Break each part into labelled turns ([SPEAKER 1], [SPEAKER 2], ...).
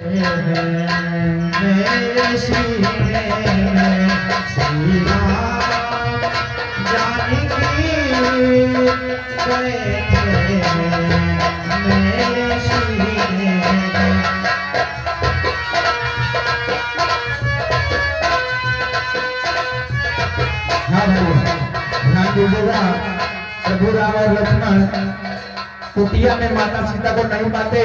[SPEAKER 1] मेरे सीने में श्री राम जानकी बैठे मेरे सीने में। हाँ ध्यान दीजिएगा, प्रभु राम और लक्ष्मण कुटिया में माता सीता को नहीं पाते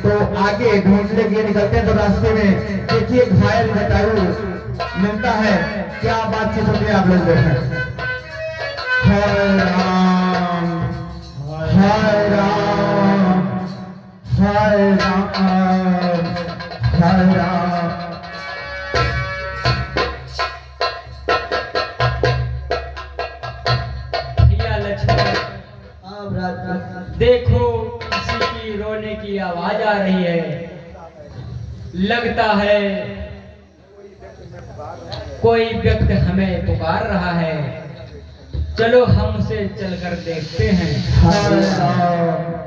[SPEAKER 1] तो आगे ढूंढने के लिए निकलते हैं। तो रास्ते में देखिए घायल जटायु मिलता है। क्या बातचीत होती है आप लोग देखें। हरे राम हरे राम हरे राम हरे राम।
[SPEAKER 2] देखो किसी की रोने की आवाज आ रही है, लगता है कोई व्यक्ति हमें पुकार रहा है। चलो हम उसे चलकर देखते हैं।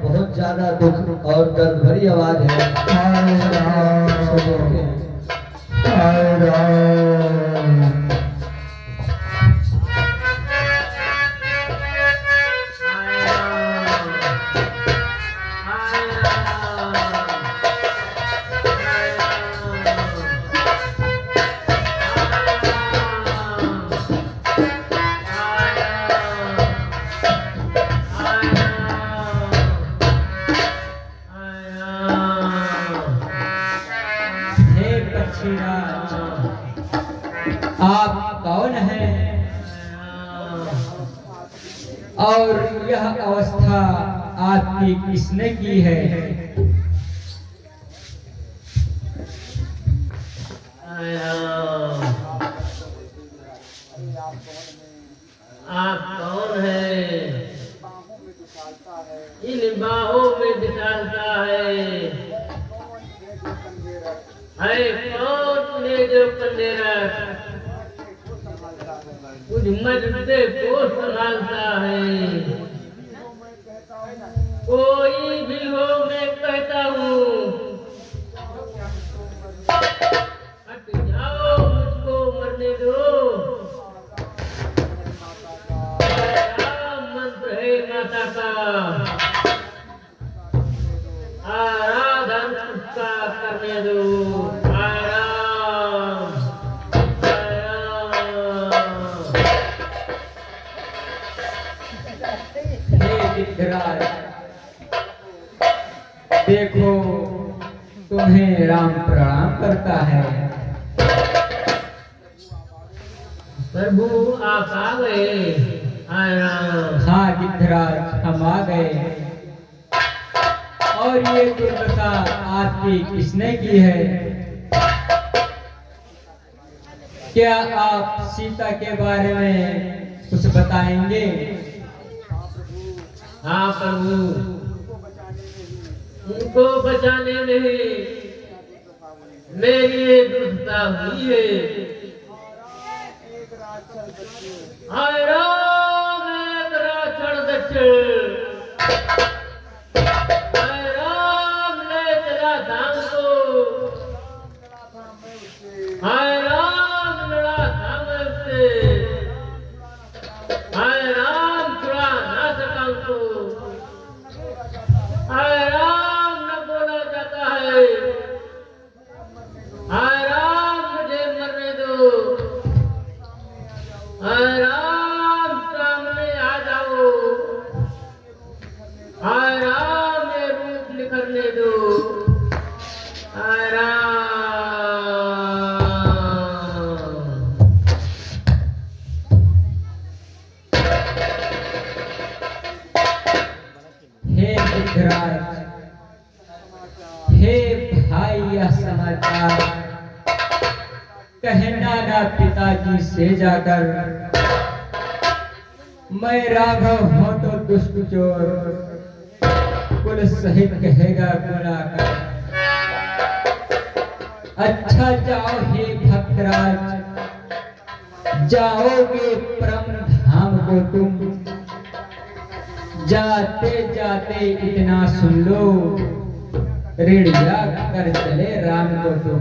[SPEAKER 1] बहुत ज्यादा दुख और दर्द भरी आवाज है। हरे राम
[SPEAKER 2] आप कौन हैं और यह अवस्था आपकी किसने की है?
[SPEAKER 3] आप कौन हैं? इन बाहों में बिठाता है कौन ने जो कंधे कुछ मर्दे को संभालता है। कोई भी हो मैं कहता हूँ हट जाओ, मुझको मरने दो। मंत्र है माता का, आराधन उसका करने दो।
[SPEAKER 2] देखो तुम्हें राम प्रणाम करता है।
[SPEAKER 3] प्रभु आप आ गए।
[SPEAKER 2] हाँ गिद्धराज हम आ गए। और ये दुर्दशा आपकी किसने की है? क्या आप सीता के बारे में कुछ बताएंगे?
[SPEAKER 3] हाँ प्रभु, उनको बचाने में मेरी दुर्दशा हुई है। हाय राम एक राक्षण दक्षिण, हाय राम ले चला धाम को, हाय राम लड़ा धाम से, हाय राम छुड़ा ना सका उसको, हाय राम न बोला जाता है, हाय राम मुझे मरने दो, हाय राम सामने आ जाओ, हाय राम ये रूप निखरने दो, हाय राम।
[SPEAKER 2] हे गिद्धराज, हे भाई यह समाचार कहना ना पिताजी से जाकर, मैं राघव हूं तो दुष्ट चोर कुल सहित कहेगा गुनाकर। अच्छा जाओ हे भक्तराज, जाओगे परम धाम को तुम, जाते जाते इतना सुन लो रेडिया कर चले राम को तुम।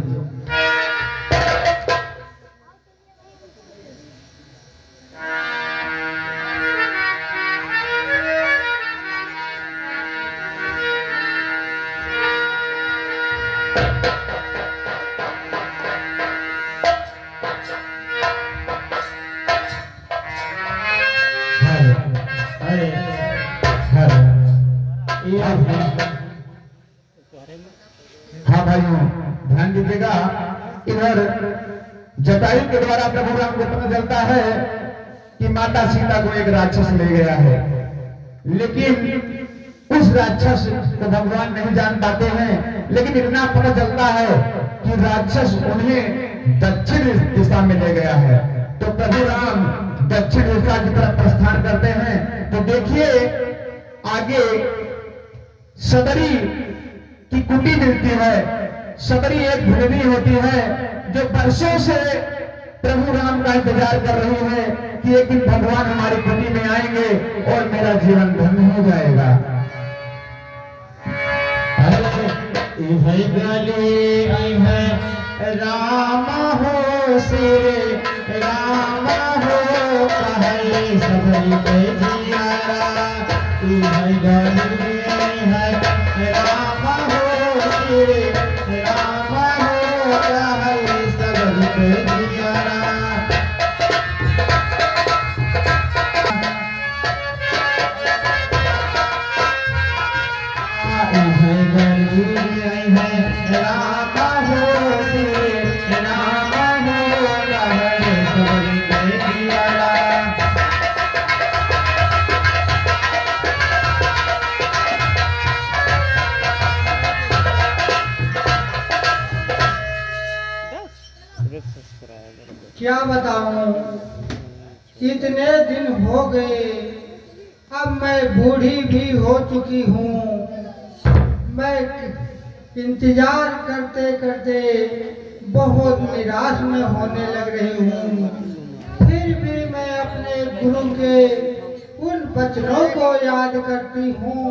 [SPEAKER 1] अरे हाँ भाइयों, ध्यान दीजिएगा। इधर जटायु के द्वारा प्रभु राम को पता चलता है कि माता सीता को एक राक्षस ले गया है, लेकिन उस राक्षस को भगवान नहीं जान पाते हैं। लेकिन इतना पता चलता है कि राक्षस उन्हें दक्षिण दिशा में ले गया है। तो प्रभु राम दक्षिण दिशा की तरफ प्रस्थान करते हैं। तो देखिए आगे सबरी की कुटी मिलती है। सबरी एक भूमि होती है जो वर्षों से प्रभु राम का इंतजार कर रही है कि एक दिन भगवान हमारी कुटी में आएंगे और मेरा जीवन धन्य हो जाएगा। राम हो सिरे राम हो कहै सबरी पे जियारा है राम हो सिरे राम हो कहै सबरी पे जियारा।
[SPEAKER 4] क्या बताऊं, इतने दिन हो गए, अब मैं बूढ़ी भी हो चुकी हूँ। मैं इंतजार करते करते बहुत निराश में होने लग रही हूँ। फिर भी मैं अपने गुरु के उन वचनों को याद करती हूँ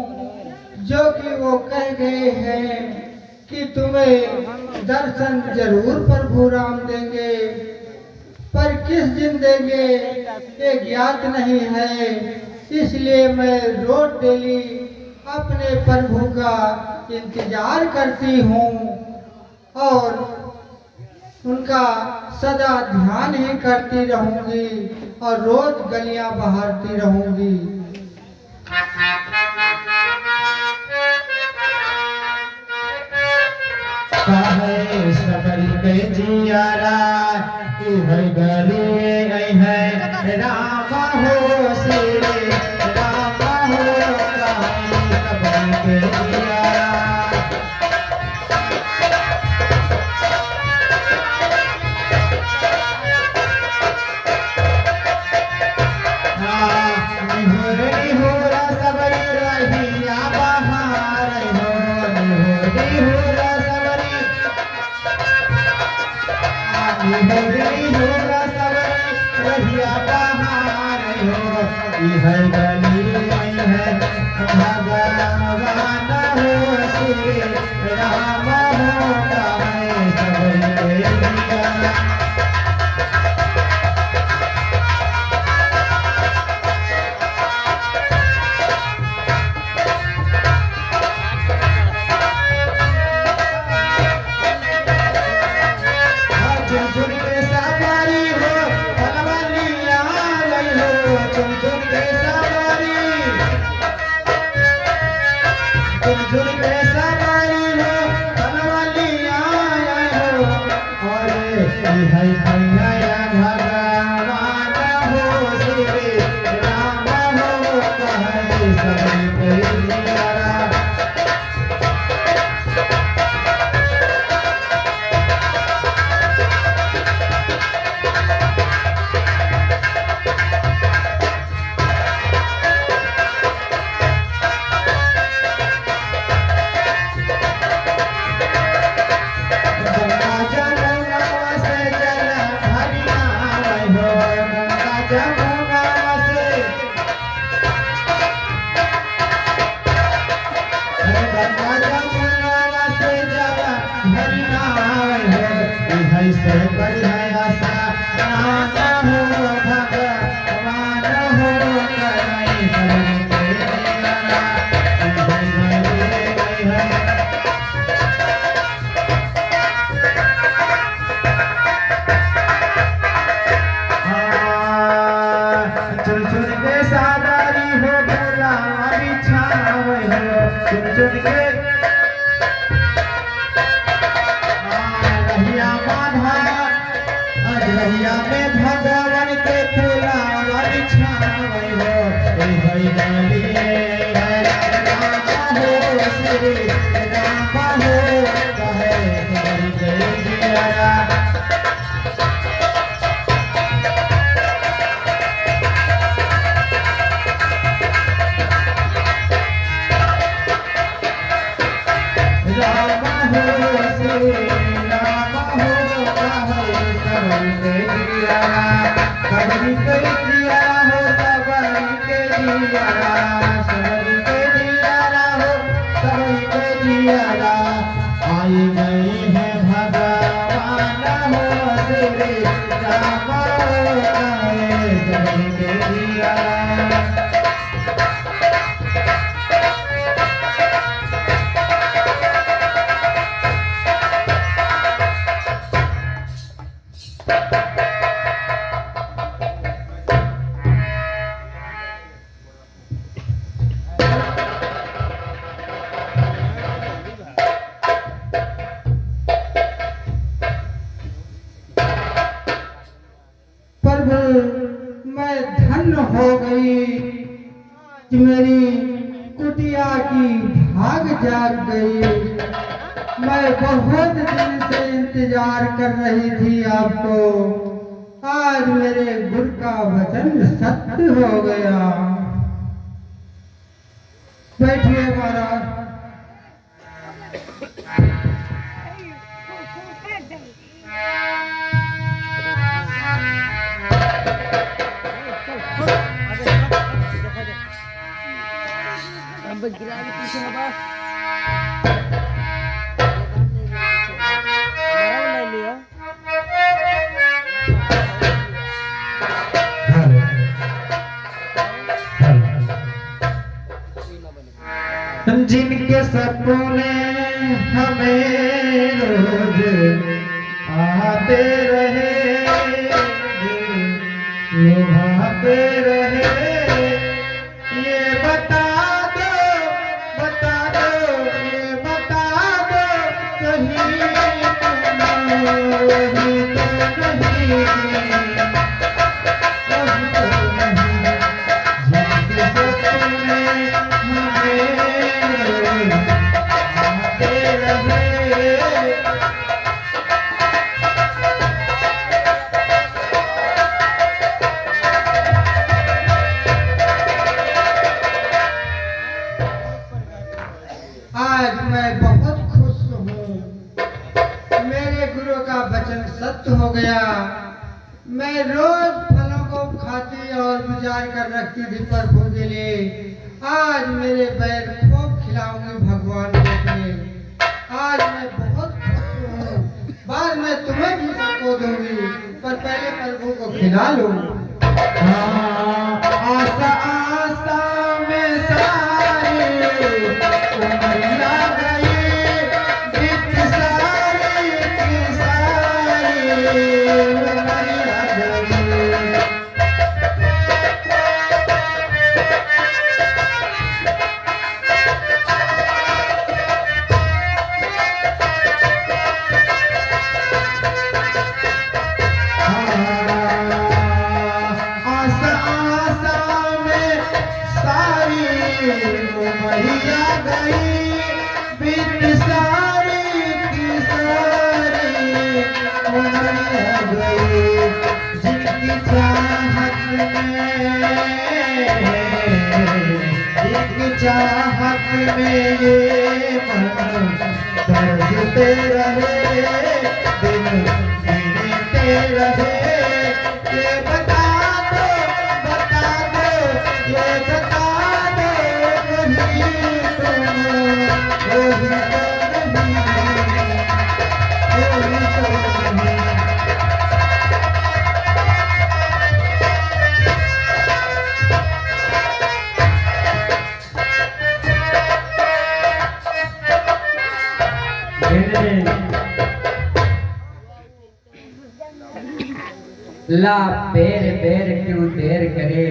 [SPEAKER 4] जो कि वो कह गए हैं कि तुम्हें दर्शन जरूर प्रभु राम देंगे, पर किस दिन देंगे ये ज्ञात नहीं है। इसलिए मैं रोज डेली अपने प्रभु का इंतजार करती हूँ और उनका सदा ध्यान ही करती रहूंगी और रोज गलियां बहारती रहूंगी।
[SPEAKER 1] सबरी पे जियारा गली है राम हो सिरे राम हो सबरी पे जियारा।
[SPEAKER 4] जल
[SPEAKER 1] बिछाए हो है से बड़ी है आशा नाना हो भगवान हो करई सबके दियारा चुन चुन के सादारी हो भोला बिछावे हो चुन चुन के रहिया माधा आज रहिया में भगवान के फूला बिछावे हो हई गलिए राम हो श्री राम हो कहे सबके दियारा राम हो श्री राम हो कहे सबके दियारा सबके दियारा हो सबके दियारा सबके दियारा हो सबके दियारा आई गई है भगवान हो श्री राम कहे सबके दियारा
[SPEAKER 4] प्रभु मैं धन्य हो गई कि मेरी कुटिया की भाग जाग गई। मैं बहुत दिन से इंतजार कर रही थी आपको, आज मेरे गुरु का वचन सत्य हो गया। बैठिए महाराज।
[SPEAKER 1] जिनके सपने हमें रोज आते रहे, लुभाते रहे, ये बता दो, ये बता दो, कहीं वही तो नहीं, जिनके सपने हमें आते रहे।
[SPEAKER 4] आज मैं बहुत खुश हूँ, मेरे गुरु का वचन सत्य हो गया। मैं रोज फलों को खाती और विचार कर रखती थी प्रभु के लिए, आज मेरे बैर खूब खिलाऊंगी भगवान के लिए। आज मैं बहुत खुश हूँ, बाद में तुम्हें भी सबको दूंगी, पर पहले प्रभु को खिला लो।
[SPEAKER 1] आशा आशा में सारी उमरिया गई, बीत सारी की सारी उमरिया गई। आशा आशा में सारी उमरिया गई, बीत सारी की सारी उमरिया गई। जिनकी चाहत में ये मन तरसते रहे, दिल गिरते रहे। ये बता दो, ये बता दो, कहीं तुम वही तो नहीं,
[SPEAKER 2] ला बेर बेर क्यों देर करे,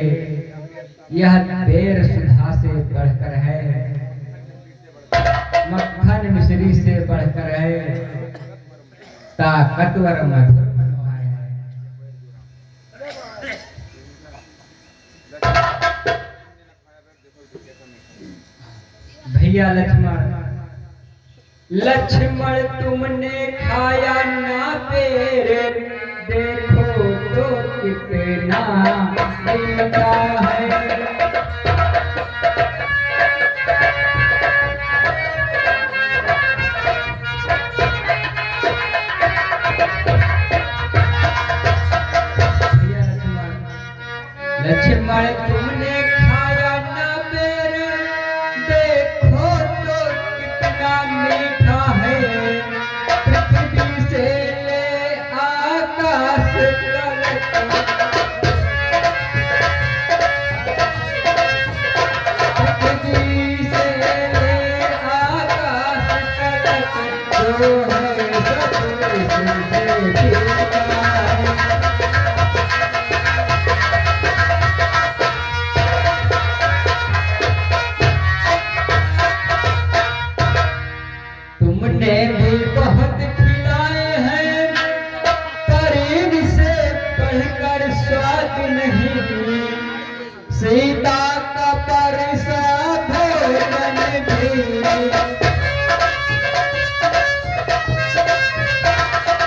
[SPEAKER 2] यह बेर सुधा से बढ़कर है, मक्खन मिश्री से बढ़कर है, ताकतवर मधुर मनोहर है। भैया लक्ष्मण, लक्ष्मण तुमने खाया ना पेड़, देखो तो कितना मिलता है। लक्ष्मण तुमने खाया ना पेड़, देखो तो कितना मीठा है, पृथ्वी से ले आकाश तक, पृथ्वी से ले आकाश तक, जो है सब तुमसे जीता है। तुमने भी बहुत खिलाए हैं, करीब से बढ़कर स्वाद नहीं, सीता का परसा भोजन भी,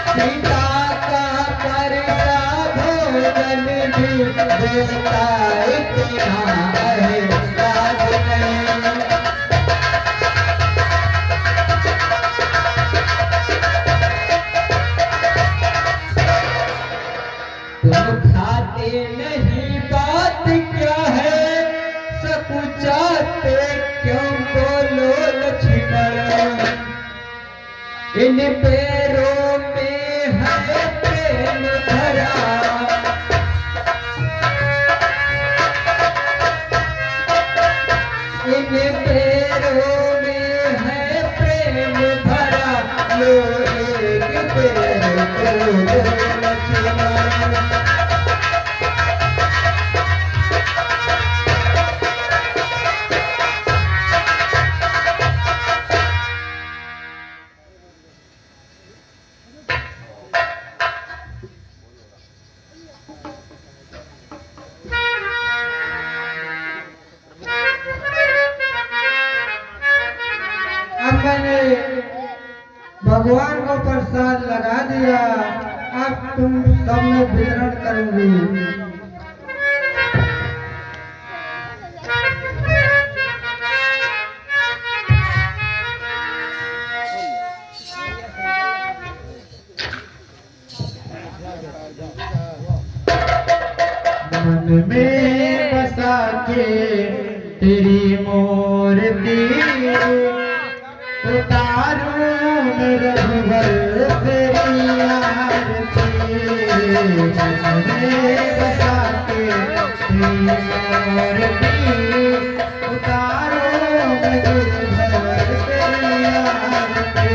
[SPEAKER 2] सीता का परसा भोजन भी, देता इतना है याद नहीं। तुम खाते नहीं बात क्या है, सकुचाते क्यों बोलो लक्ष्मण, इन पैरों में है प्रेम भरा, इन पैरों में है प्रेम भरा, लो एक पैर को दो लक्ष्मण।
[SPEAKER 4] अब मैंने भगवान को प्रसाद लगा दिया, अब तुम सब में वितरण करूंगी।
[SPEAKER 1] मन में बसा के तेरी मूर्ति, उतारूं मैं रघुवर तेरी आरती। मन में बसा के तेरी मूर्ति, उतारूं मैं रघुवर तेरी आरती।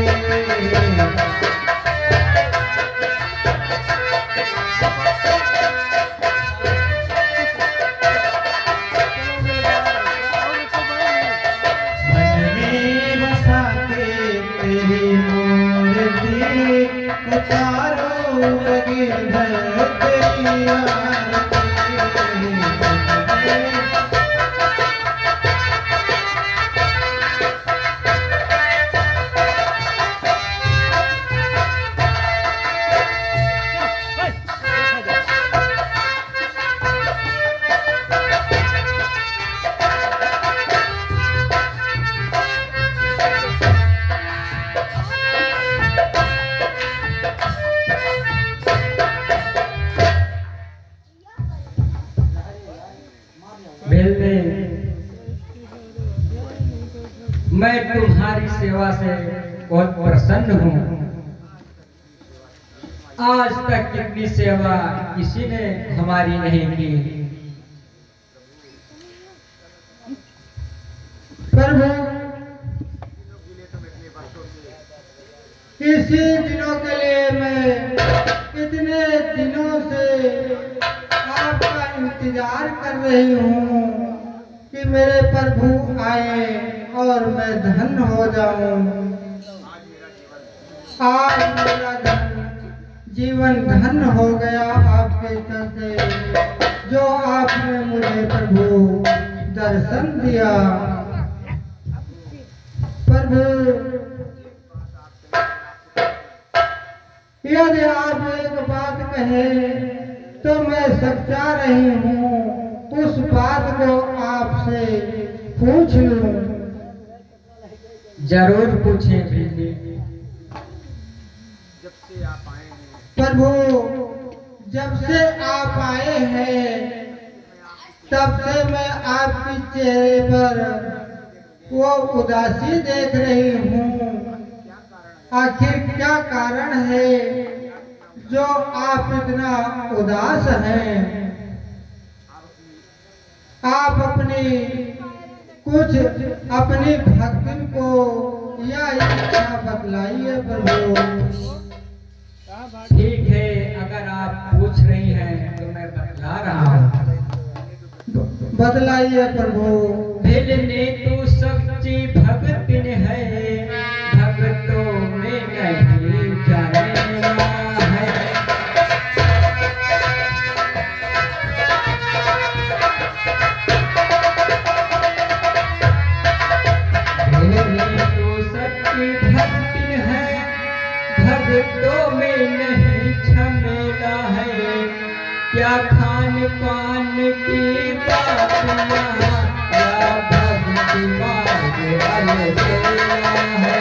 [SPEAKER 2] मैं तुम्हारी सेवा से बहुत प्रसन्न हूँ। आज तक इतनी सेवा किसी ने हमारी नहीं की।
[SPEAKER 4] प्रभु, इस इसी दिनों के लिए मैं इतने दिनों से आपका इंतजार कर रही हूँ कि मेरे प्रभु आए और मैं धन्य हो जाऊं। आज मेरा जीवन धन्य हो गया आपके चलते, जो आपने मुझे प्रभु दर्शन दिया। प्रभु, यदि आप एक बात कहें तो मैं सच्चा रही हूँ, उस बात को आपसे पूछ लूं।
[SPEAKER 2] जरूर पूछे बेटे।
[SPEAKER 4] प्रभु, जब से आप आए हैं तब से मैं आपके चेहरे पर वो उदासी देख रही हूँ। आखिर क्या कारण है जो आप इतना उदास हैं? आप कुछ अपनी भक्ति को या इच्छा बतलाइए प्रभु।
[SPEAKER 2] ठीक है, अगर आप पूछ रही हैं तो मैं बतला रहा हूँ।
[SPEAKER 4] बतलाइए प्रभु।
[SPEAKER 2] दिल ने तू सच्ची भक्तिन है, भक्तों में नहीं जानेगा है। दिल ने तू सच्ची भक्तिन है, भक्तों में नहीं झमेला है। क्या खान पान की बातियाँ या भक्ति मार्ग अलबेला है।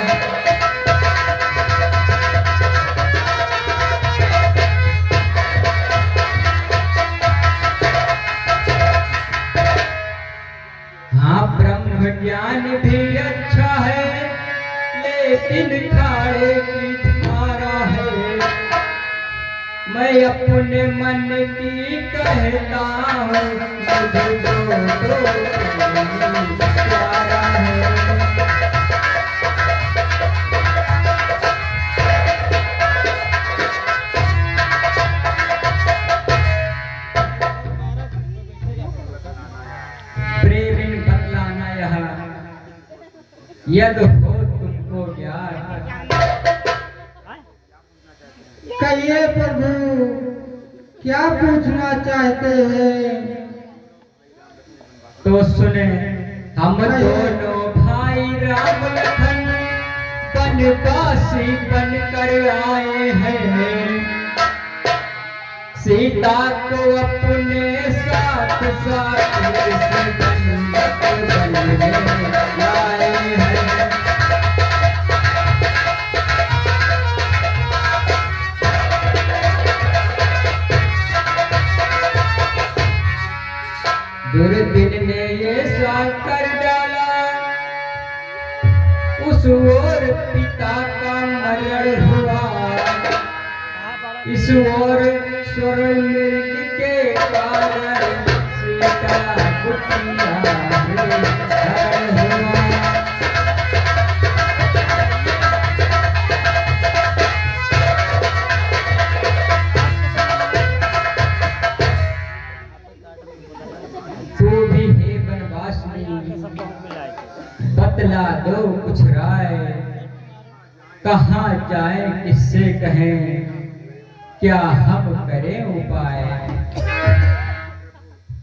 [SPEAKER 2] हाँ, ब्रह्म ज्ञान भी अच्छा है, लेकिन खाड़े की धारा है। मैं अपने मन की कहता हूँ, मुझको तो प्यारा है। प्रेम बतलाना यद हो तुमको ज्ञान।
[SPEAKER 4] कहिए प्रभु, क्या पूछना चाहते हैं?
[SPEAKER 2] तो सुने, हम दोनों भाई राम लखन बनवासी बनकर आए हैं। सीता को अपने साथ साथ बनने लाए हैं। दुर्दिन ने ये साथ कर डाला, उस ओर पिता का मरण हुआ, इस ओर स्वर्ण मृग के कारण सीता कुटिया में हरण हुआ। तू भी हे बनवासी, बतला दो कुछ राय, कहाँ जाए किससे कहें, क्या हम करें उपाय।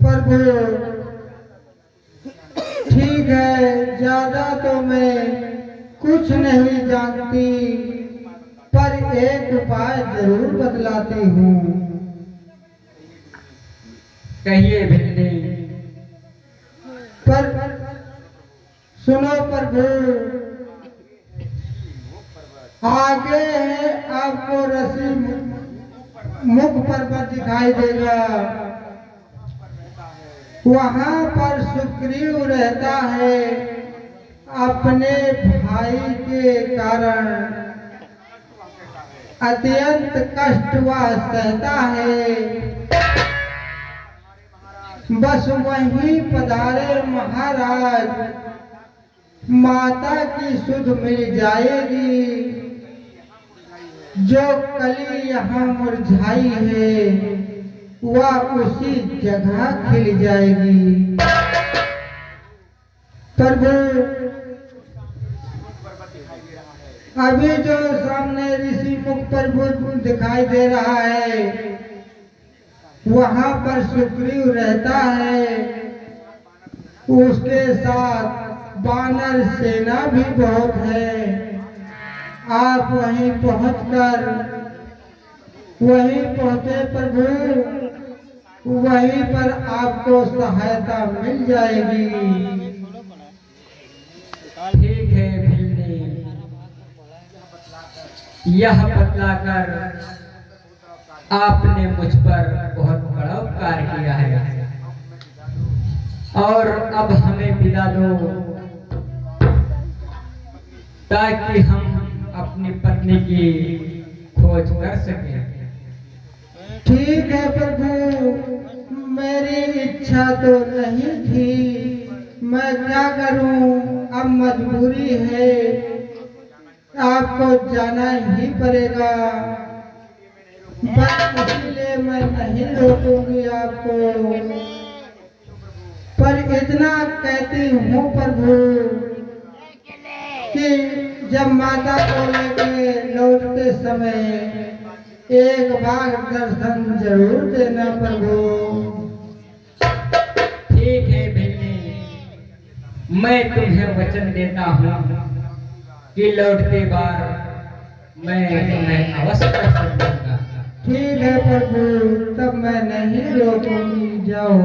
[SPEAKER 4] प्रभु ठीक है, ज्यादा तो मैं कुछ नहीं जानती, पर एक उपाय जरूर बतलाती हूँ।
[SPEAKER 2] कहिए भिंडी।
[SPEAKER 4] पर सुनो प्रभु, आगे है आपको ऋषि मुख पर्वत दिखाई देगा, वहाँ पर सुग्रीव रहता है, अपने भाई के कारण अत्यंत कष्ट वह सहता है। बस वहीं पधारे महाराज, माता की सुध मिल जाएगी, जो कली यहाँ मुरझाई है वह उसी जगह खिल जाएगी। प्रभु अभी जो सामने ऋषि मुख प्रभु दिखाई दे रहा है वहाँ पर सुग्रीव रहता है, उसके साथ वानर सेना भी बहुत है। आप वहीं पहुँचे प्रभु, वहीं पर आपको सहायता मिल जाएगी।
[SPEAKER 2] ठीक है भिल्ली, यह बतलाकर आपने मुझ पर बहुत बड़ा उपकार किया है और अब हमें विदा दो ताकि हम अपनी पत्नी की खोज कर सकें।
[SPEAKER 4] ठीक है प्रभु, मेरी इच्छा तो नहीं थी, मैं क्या करूं, अब मजबूरी है, आपको जाना ही पड़ेगा। बस इसलिए मैं नहीं रोकूंगी आपको, पर इतना कहती हूँ प्रभु कि जब माता को लेके लौटते समय एक बार दर्शन जरूर देना प्रभु।
[SPEAKER 2] ठीक है भिल्ली, मैं तुम्हें वचन देता हूँ कि लौटते बार मैं तुम्हें अवश्य दर्शन दूंगा।
[SPEAKER 4] ठीक है प्रभु, तब मैं नहीं रोकूंगी, जाओ।